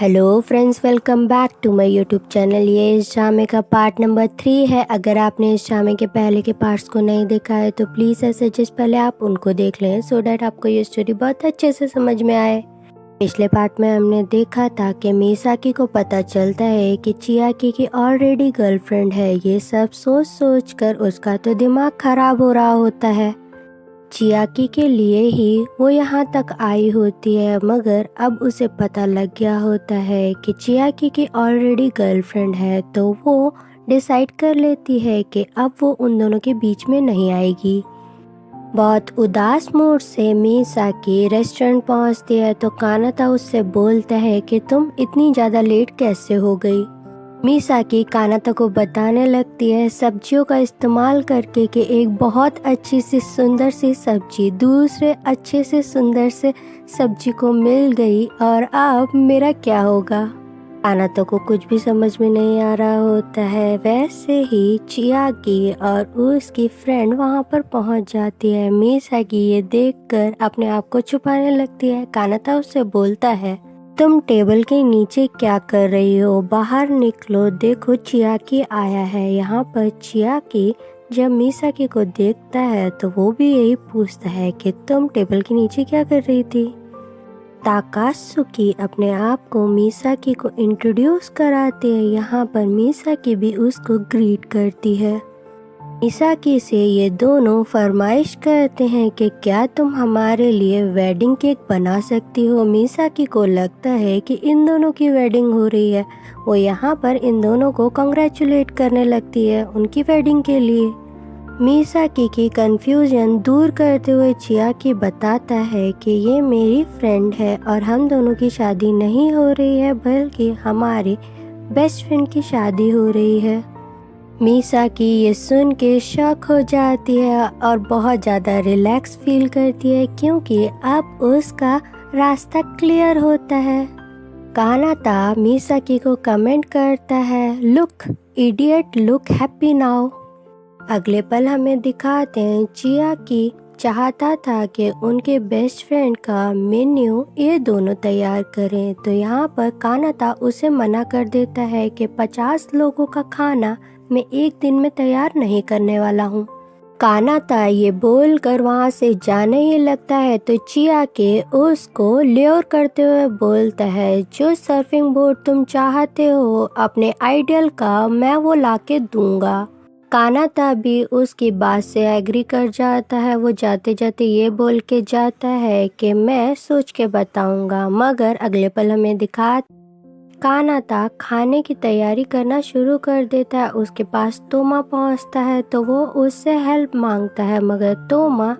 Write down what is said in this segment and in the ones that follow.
Hello friends, welcome back to my YouTube channel. ये इस ड्रामे का पार्ट नंबर 3 है। अगर आपने इस ड्रामे के पहले के पार्ट्स को नहीं देखा है तो प्लीज़ ऐसे जस्ट पहले आप उनको देख लें सो डैट आपको ये स्टोरी बहुत अच्छे से समझ में आए। पिछले पार्ट में हमने देखा था कि मिसाकी को पता चलता है कि चियाकी की ऑलरेडी गर्लफ्रेंड है। ये सब सोच सोच कर उसका तो दिमाग खराब हो रहा होता है। चियाकी के लिए ही वो यहाँ तक आई होती है, मगर अब उसे पता लग गया होता है कि चियाकी की ऑलरेडी गर्लफ्रेंड है, तो वो डिसाइड कर लेती है कि अब वो उन दोनों के बीच में नहीं आएगी। बहुत उदास मूड से मिसाकी रेस्टोरेंट पहुँचती है तो कानाता उससे बोलता है कि तुम इतनी ज़्यादा लेट कैसे हो गई। मिसाकी कानाता को बताने लगती है सब्जियों का इस्तेमाल करके कि एक बहुत अच्छी सी सुंदर सी सब्जी दूसरे अच्छे से सुंदर से सब्जी को मिल गई और अब मेरा क्या होगा। कानाता को कुछ भी समझ में नहीं आ रहा होता है। वैसे ही चियाकी और उसकी फ्रेंड वहाँ पर पहुँच जाती है। मिसाकी ये देखकर अपने आप को छुपाने लगती है। कानाता उससे बोलता है तुम टेबल के नीचे क्या कर रही हो, बाहर निकलो, देखो चियाकी आया है। यहाँ पर चियाकी जब मिसाकी को देखता है तो वो भी यही पूछता है कि तुम टेबल के नीचे क्या कर रही थी। ताकात्सुकी अपने आप को मिसाकी को इंट्रोड्यूस कराते हैं। यहाँ पर मिसाकी भी उसको ग्रीट करती है। मिसाकी से ये दोनों फरमाइश करते हैं कि क्या तुम हमारे लिए वेडिंग केक बना सकती हो। मिसाकी को लगता है कि इन दोनों की वेडिंग हो रही है। वो यहाँ पर इन दोनों को कंग्रेचुलेट करने लगती है उनकी वेडिंग के लिए। मिसाकी की कंफ्यूजन दूर करते हुए चियाकी बताता है कि ये मेरी फ्रेंड है और हम दोनों की शादी नहीं हो रही है, बल्कि हमारे बेस्ट फ्रेंड की शादी हो रही है। मिसाकी ये सुन के शॉक हो जाती है और बहुत ज़्यादा रिलैक्स फील करती है क्योंकि अब उसका रास्ता क्लियर होता है। कानाता मिसाकी को कमेंट करता है look idiot, look happy now. अगले पल हमें दिखाते हैं चियाकी चाहता था कि उनके बेस्ट फ्रेंड का मेन्यू ये दोनों तैयार करें, तो यहाँ पर कानाता उसे मना कर देता है कि 50 लोगों का खाना मैं एक दिन में तैयार नहीं करने वाला हूँ। कानाता ये बोलकर वहाँ से जाने ही लगता है तो चियाकी उसको ल्योर करते हुए बोलता है जो सर्फिंग बोर्ड तुम चाहते हो अपने आइडियल का, मैं वो लाके दूंगा। कानाता भी उसकी बात से एग्री कर जाता है। वो जाते जाते ये बोल के जाता है कि मैं सोच के बताऊंगा, मगर अगले पल हमें कानाता खाने की तैयारी करना शुरू कर देता है। उसके पास तोमा पहुंचता है तो वो उससे हेल्प मांगता है, मगर तोमा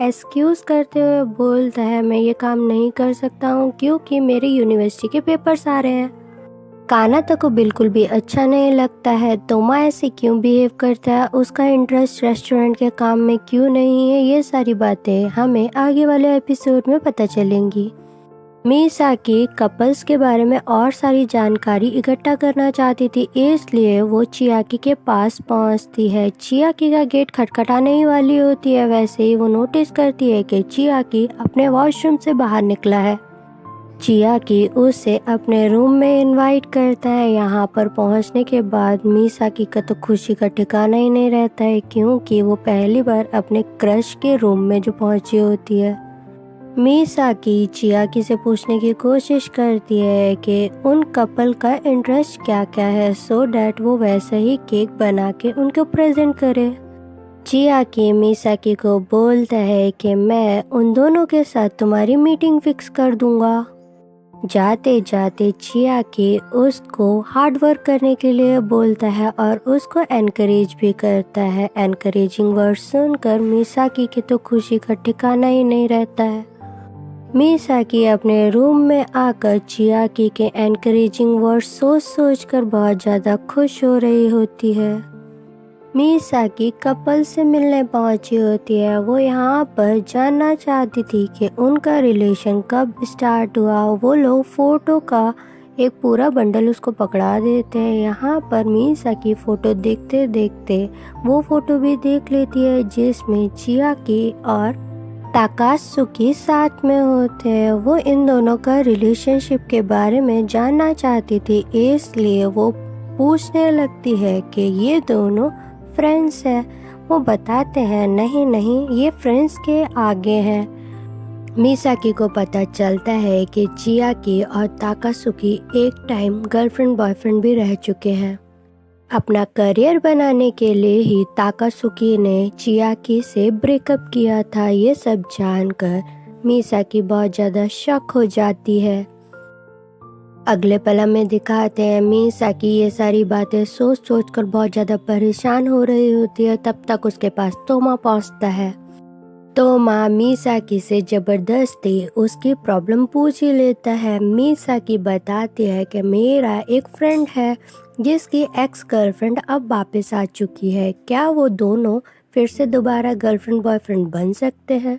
एक्सक्यूज करते हुए बोलता है मैं ये काम नहीं कर सकता हूँ क्योंकि मेरे यूनिवर्सिटी के पेपर्स आ रहे हैं। कानाता को बिल्कुल भी अच्छा नहीं लगता है तोमा ऐसे क्यों बिहेव करता है, उसका इंटरेस्ट रेस्टोरेंट के काम में क्यों नहीं है। ये सारी बातें हमें आगे वाले एपिसोड में पता चलेंगी। मिसाकी कपल्स के बारे में और सारी जानकारी इकट्ठा करना चाहती थी, इसलिए वो चियाकी के पास पहुंचती है। चियाकी का गेट खटखटाने ही वाली होती है, वैसे ही वो नोटिस करती है कि चियाकी अपने वॉशरूम से बाहर निकला है। चियाकी उसे अपने रूम में इनवाइट करता है। यहाँ पर पहुँचने के बाद मिसाकी का तो खुशी का ठिकाना ही नहीं रहता है क्योंकि वो पहली बार अपने क्रश के रूम में जो पहुँची होती है। मिसाकी चियाकी से पूछने की कोशिश करती है कि उन कपल का इंटरेस्ट क्या क्या है सो डैट वो वैसे ही केक बना के उनको प्रेजेंट करे। चियाकी मिसाकी को बोलता है कि मैं उन दोनों के साथ तुम्हारी मीटिंग फिक्स कर दूंगा। जाते जाते चियाकी उसको हार्ड वर्क करने के लिए बोलता है और उसको एनकरेज भी करता है। एनकरेजिंग वर्ड सुनकर मिसाकी की तो खुशी का ठिकाना ही नहीं रहता है। मिसाकी अपने रूम में आकर चियाकी के एनकरेजिंग वर्ड सोच सोच कर बहुत ज़्यादा खुश हो रही होती है। मिसाकी कपल से मिलने पहुंची होती है। वो यहाँ पर जानना चाहती थी कि उनका रिलेशन कब स्टार्ट हुआ। वो लोग फोटो का एक पूरा बंडल उसको पकड़ा देते हैं। यहाँ पर मिसाकी फ़ोटो देखते देखते वो फ़ोटो भी देख लेती है जिसमें चियाकी और ताकात्सुकी साथ में होते हैं। वो इन दोनों का रिलेशनशिप के बारे में जानना चाहती थी, इसलिए वो पूछने लगती है कि ये दोनों फ्रेंड्स हैं। वो बताते हैं नहीं नहीं, ये फ्रेंड्स के आगे हैं। मिसाकी को पता चलता है कि चियाकी और ताकात्सुकी एक टाइम गर्लफ्रेंड बॉयफ्रेंड भी रह चुके हैं। अपना करियर बनाने के लिए ही ताकात्सुकी ने चियाकी से ब्रेकअप किया था। ये सब जानकर मिसाकी बहुत ज़्यादा शॉक हो जाती है। अगले पल हमें दिखाते हैं मिसाकी ये सारी बातें सोच सोच कर बहुत ज़्यादा परेशान हो रही होती है। तब तक उसके पास तोमा पहुंचता है। तोमा मिसाकी से ज़बरदस्ती उसकी प्रॉब्लम पूछ ही लेता है। मिसाकी बताती है कि मेरा एक फ्रेंड है जिसकी एक्स गर्लफ्रेंड अब वापस आ चुकी है, क्या वो दोनों फिर से दोबारा गर्लफ्रेंड बॉयफ्रेंड बन सकते हैं।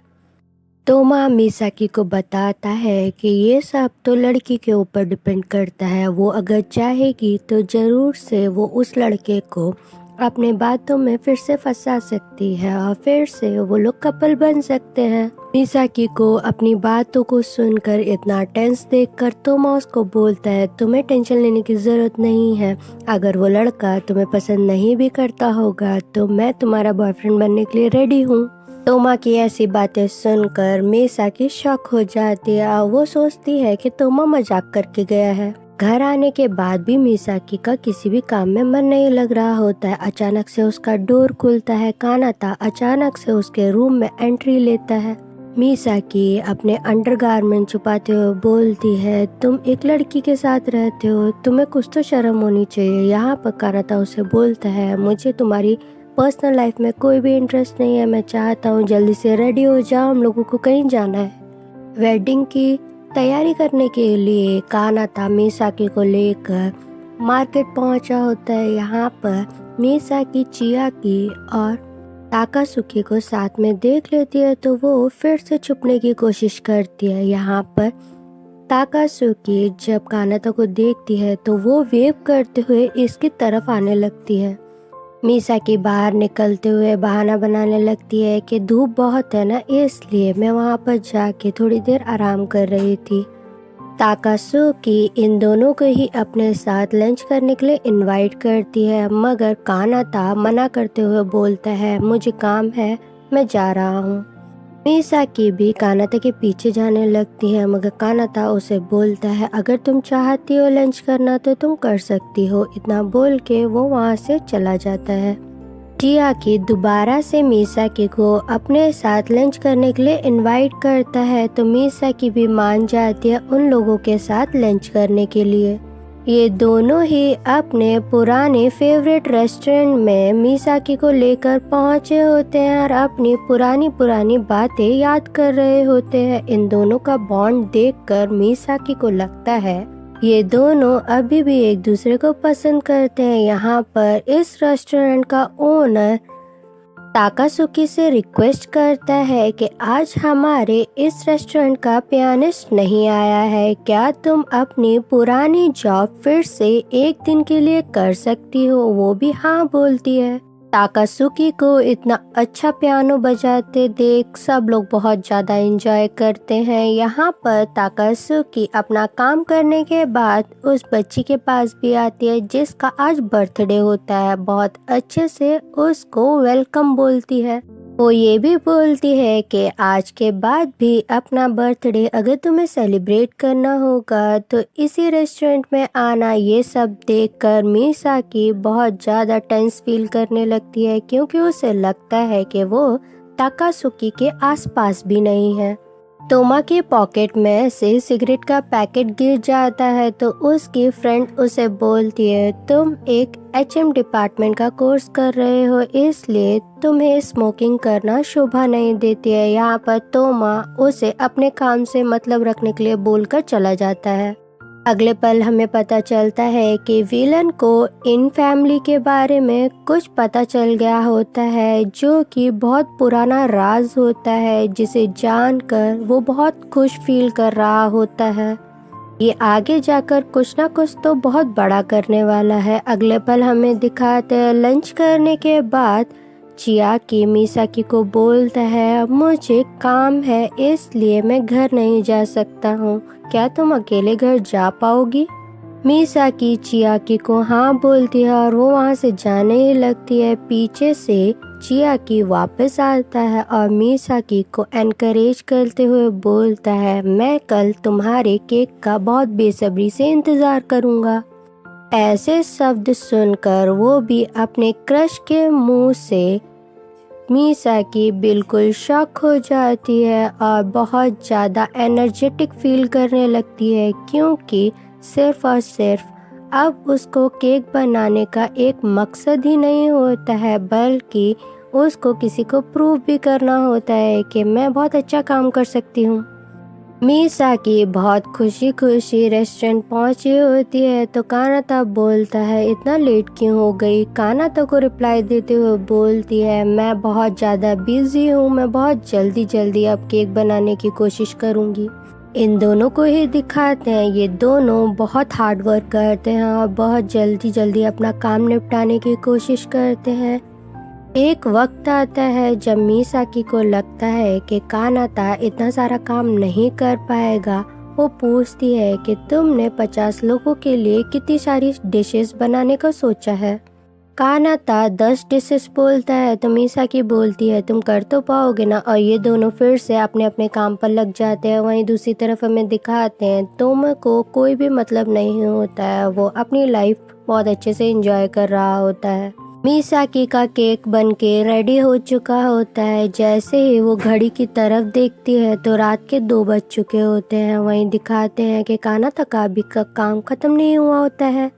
तोमा मिसाकी को बताता है कि ये सब तो लड़की के ऊपर डिपेंड करता है। वो अगर चाहेगी तो ज़रूर से वो उस लड़के को अपने बातों में फिर से फंसा सकती है और फिर से वो लोग कपल बन सकते हैं। मिसाकी को अपनी बातों को सुनकर इतना टेंस देखकर तोमा उसको बोलता है तुम्हें टेंशन लेने की ज़रूरत नहीं है। अगर वो लड़का तुम्हें पसंद नहीं भी करता होगा तो मैं तुम्हारा बॉयफ्रेंड बनने के लिए रेडी हूँ। तोमा की ऐसी बातें सुनकर मिसाकी शॉक हो जाती है और वो सोचती है कि तोमा मजाक करके गया है। घर आने के बाद भी मिसाकी का किसी भी काम में मन नहीं लग रहा होता है। अचानक से उसका डोर खुलता है। कानाता अचानक से उसके रूम में एंट्री लेता है। मिसाकी अपने अंडरगारमेंट छुपाते हुए बोलती है तुम एक लड़की के साथ रहते हो, तुम्हें कुछ तो शर्म होनी चाहिए। यहाँ पर कानाता उसे बोलता है मुझे तुम्हारी पर्सनल लाइफ में कोई भी इंटरेस्ट नहीं है, मैं चाहता हूँ जल्दी से रेडी हो जाओ, हम लोगों को कहीं जाना है। वेडिंग की तैयारी करने के लिए कानाता मिसाकी को लेकर मार्केट पहुंचा होता है। यहाँ पर मिसाकी चियाकी और ताकात्सुकी को साथ में देख लेती है तो वो फिर से छुपने की कोशिश करती है। यहाँ पर ताकात्सुकी जब कानाता को देखती है तो वो वेव करते हुए इसकी तरफ आने लगती है। मिसाकी बाहर निकलते हुए बहाना बनाने लगती है कि धूप बहुत है ना, इसलिए मैं वहाँ पर जाके थोड़ी देर आराम कर रही थी। ताकात्सुकी इन दोनों को ही अपने साथ लंच करने के लिए इनवाइट करती है, मगर कानाता मना करते हुए बोलता है मुझे काम है, मैं जा रहा हूँ। मिसाकी भी कानाता के पीछे जाने लगती है, मगर कानाता उसे बोलता है अगर तुम चाहती हो लंच करना तो तुम कर सकती हो। इतना बोल के वो वहाँ से चला जाता है। चियाकी दोबारा से मिसाकी को अपने साथ लंच करने के लिए इनवाइट करता है तो मिसाकी भी मान जाती है उन लोगों के साथ लंच करने के लिए। ये दोनों ही अपने पुराने फेवरेट रेस्टोरेंट में मिसाकी को लेकर पहुंचे होते हैं और अपनी पुरानी बातें याद कर रहे होते हैं। इन दोनों का बॉन्ड देखकर मिसाकी को लगता है ये दोनों अभी भी एक दूसरे को पसंद करते हैं। यहाँ पर इस रेस्टोरेंट का ओनर ताकात्सुकी से रिक्वेस्ट करता है कि आज हमारे इस रेस्टोरेंट का पियानिस्ट नहीं आया है, क्या तुम अपनी पुरानी जॉब फिर से एक दिन के लिए कर सकती हो। वो भी हाँ बोलती है। ताकात्सुकी को इतना अच्छा पियानो बजाते देख सब लोग बहुत ज़्यादा एंजॉय करते हैं। यहाँ पर ताकात्सुकी अपना काम करने के बाद उस बच्ची के पास भी आती है जिसका आज बर्थडे होता है। बहुत अच्छे से उसको वेलकम बोलती है। वो ये भी बोलती है कि आज के बाद भी अपना बर्थडे अगर तुम्हें सेलिब्रेट करना होगा तो इसी रेस्टोरेंट में आना। ये सब देखकर मिसाकी बहुत ज़्यादा टेंस फील करने लगती है क्योंकि उसे लगता है कि वो ताकात्सुकी के आसपास भी नहीं है। तोमा के पॉकेट में से सिगरेट का पैकेट गिर जाता है तो उसकी फ्रेंड उसे बोलती है तुम एक HM डिपार्टमेंट का कोर्स कर रहे हो, इसलिए तुम्हें स्मोकिंग करना शोभा नहीं देती है। यहाँ पर तोमा उसे अपने काम से मतलब रखने के लिए बोलकर चला जाता है। अगले पल हमें पता चलता है कि विलन को इन फैमिली के बारे में कुछ पता चल गया होता है जो कि बहुत पुराना राज होता है, जिसे जानकर वो बहुत खुश फील कर रहा होता है। ये आगे जाकर कुछ ना कुछ तो बहुत बड़ा करने वाला है। अगले पल हमें दिखाते हैं लंच करने के बाद चियाकी मिसाकी को बोलता है, मुझे काम है इसलिए मैं घर नहीं जा सकता हूँ, क्या तुम अकेले घर जा पाओगी? मिसाकी चियाकी को हाँ बोलती है और वो वहाँ से जाने ही लगती है। पीछे से चियाकी वापस आता है और मिसाकी को एनकरेज करते हुए बोलता है, मैं कल तुम्हारे केक का बहुत बेसब्री से इंतज़ार करूँगा। ऐसे शब्द सुनकर वो भी अपने क्रश के मुंह से मिसाकी बिल्कुल शॉक हो जाती है और बहुत ज़्यादा एनर्जेटिक फील करने लगती है, क्योंकि सिर्फ और सिर्फ अब उसको केक बनाने का एक मकसद ही नहीं होता है, बल्कि उसको किसी को प्रूव भी करना होता है कि मैं बहुत अच्छा काम कर सकती हूँ। मिसाकी बहुत खुशी खुशी रेस्टोरेंट पहुंची होती है तो कानाता बोलता है, इतना लेट क्यों हो गई? कानाता को रिप्लाई देते हुए बोलती है, मैं बहुत ज़्यादा बिजी हूँ, मैं बहुत जल्दी अब केक बनाने की कोशिश करूँगी। इन दोनों को ही दिखाते हैं, ये दोनों बहुत हार्ड वर्क करते हैं और बहुत जल्दी अपना काम निपटाने की कोशिश करते हैं। एक वक्त आता है जब मिसाकी को लगता है कि कानाता इतना सारा काम नहीं कर पाएगा। वो पूछती है कि तुमने 50 लोगों के लिए कितनी सारी डिशेस बनाने का सोचा है? कानाता 10 डिशेस बोलता है तो मिसाकी बोलती है, तुम कर तो पाओगे ना? और ये दोनों फिर से अपने अपने काम पर लग जाते हैं। वहीं दूसरी तरफ हमें दिखाते हैं तोमो को कोई भी मतलब नहीं होता है, वो अपनी लाइफ बहुत अच्छे से एंजॉय कर रहा होता है। मिसाकी का केक बनके रेडी हो चुका होता है। जैसे ही वो घड़ी की तरफ देखती है तो रात के 2 बज चुके होते हैं। वहीं दिखाते हैं कि कानाता का अभी का काम खत्म नहीं हुआ होता है।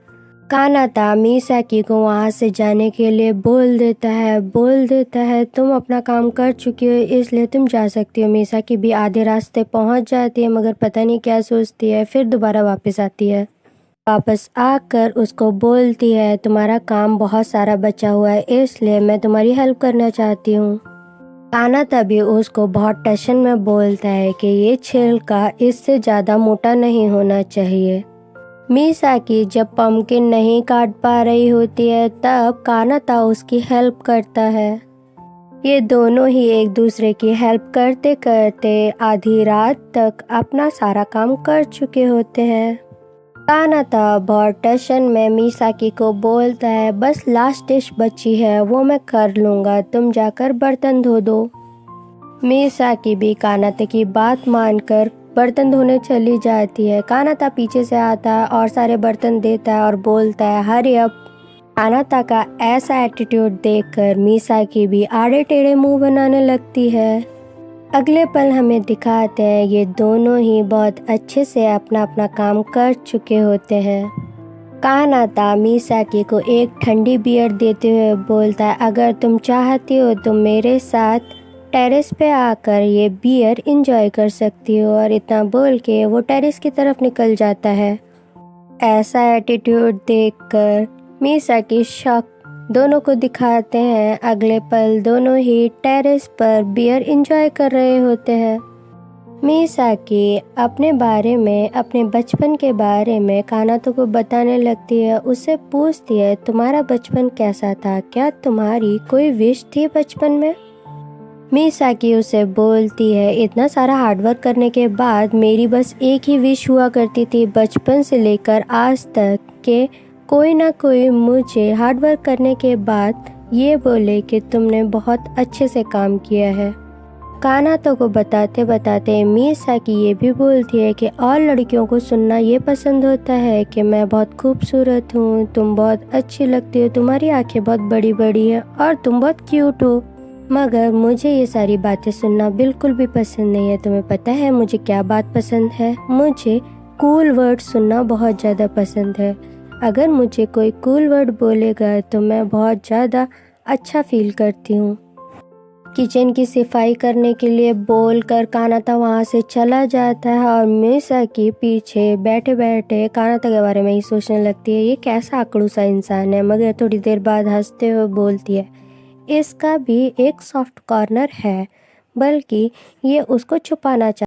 कानाता मिसाकी को वहाँ से जाने के लिए बोल देता है तुम अपना काम कर चुकी हो इसलिए तुम जा सकती हो। मिसाकी भी आधे रास्ते पहुँच जाती है, मगर पता नहीं क्या सोचती है, फिर दोबारा वापस आती है। वापस आकर उसको बोलती है, तुम्हारा काम बहुत सारा बचा हुआ है इसलिए मैं तुम्हारी हेल्प करना चाहती हूँ। कानाता भी उसको बहुत टेंशन में बोलता है कि ये छिलका इससे ज़्यादा मोटा नहीं होना चाहिए। मिसाकी जब पम्पकिन नहीं काट पा रही होती है तब कानाता उसकी हेल्प करता है। ये दोनों ही एक दूसरे की हेल्प करते करते आधी रात तक अपना सारा काम कर चुके होते हैं। कानाता बहुत टेंशन में मिसाकी को बोलता है, बस लास्ट डिश बची है वो मैं कर लूँगा, तुम जाकर बर्तन धो दो। मिसाकी भी कानाता की बात मानकर बर्तन धोने चली जाती है। कानाता पीछे से आता है और सारे बर्तन देता है और बोलता है, हरी अप। कानाता का ऐसा एटीट्यूड देखकर मिसाकी भी आड़े टेढ़े मुंह बनाने लगती है। अगले पल हमें दिखाते हैं ये दोनों ही बहुत अच्छे से अपना अपना काम कर चुके होते हैं। कानाता मिसाकी को एक ठंडी बियर देते हुए बोलता है, अगर तुम चाहती हो तो मेरे साथ टेरेस पे आकर ये बियर एंजॉय कर सकती हो। और इतना बोल के वो टेरेस की तरफ निकल जाता है। ऐसा एटीट्यूड देखकर मिसाकी शॉक दोनों को दिखाते हैं। अगले पल दोनों ही टेरेस पर बियर एंजॉय कर रहे होते हैं। मिसाकी अपने बारे में, अपने बचपन के बारे में कानातो को बताने लगती है। उससे पूछती है, तुम्हारा बचपन कैसा था? क्या तुम्हारी कोई विश थी बचपन में? मिसाकी उसे बोलती है, इतना सारा हार्डवर्क करने के बाद मेरी बस एक ही विश हुआ करती थी बचपन से लेकर आज तक, के कोई ना कोई मुझे हार्डवर्क करने के बाद ये बोले कि तुमने बहुत अच्छे से काम किया है। कानातो को बताते बताते मिसाकी ये भी बोलती है कि और लड़कियों को सुनना ये पसंद होता है कि मैं बहुत खूबसूरत हूँ, तुम बहुत अच्छी लगती हो, तुम्हारी आंखें बहुत बड़ी बड़ी हैं और तुम बहुत क्यूट हो। मगर मुझे ये सारी बातें सुनना बिल्कुल भी पसंद नहीं है। तुम्हें पता है मुझे क्या बात पसंद है? मुझे कूल वर्ड सुनना बहुत ज़्यादा पसंद है। अगर मुझे कोई कूल वर्ड बोलेगा तो मैं बहुत ज़्यादा अच्छा फील करती हूँ। किचन की सफाई करने के लिए बोलकर कानाता वहाँ से चला जाता है और मिसाकी पीछे बैठे बैठे कानाता के बारे में ही सोचने लगती है, ये कैसा आकड़ू सा इंसान है। मगर थोड़ी देर बाद हंसते हुए बोलती है, इसका भी एक सॉफ्ट कॉर्नर है, बल्कि ये उसको छुपाना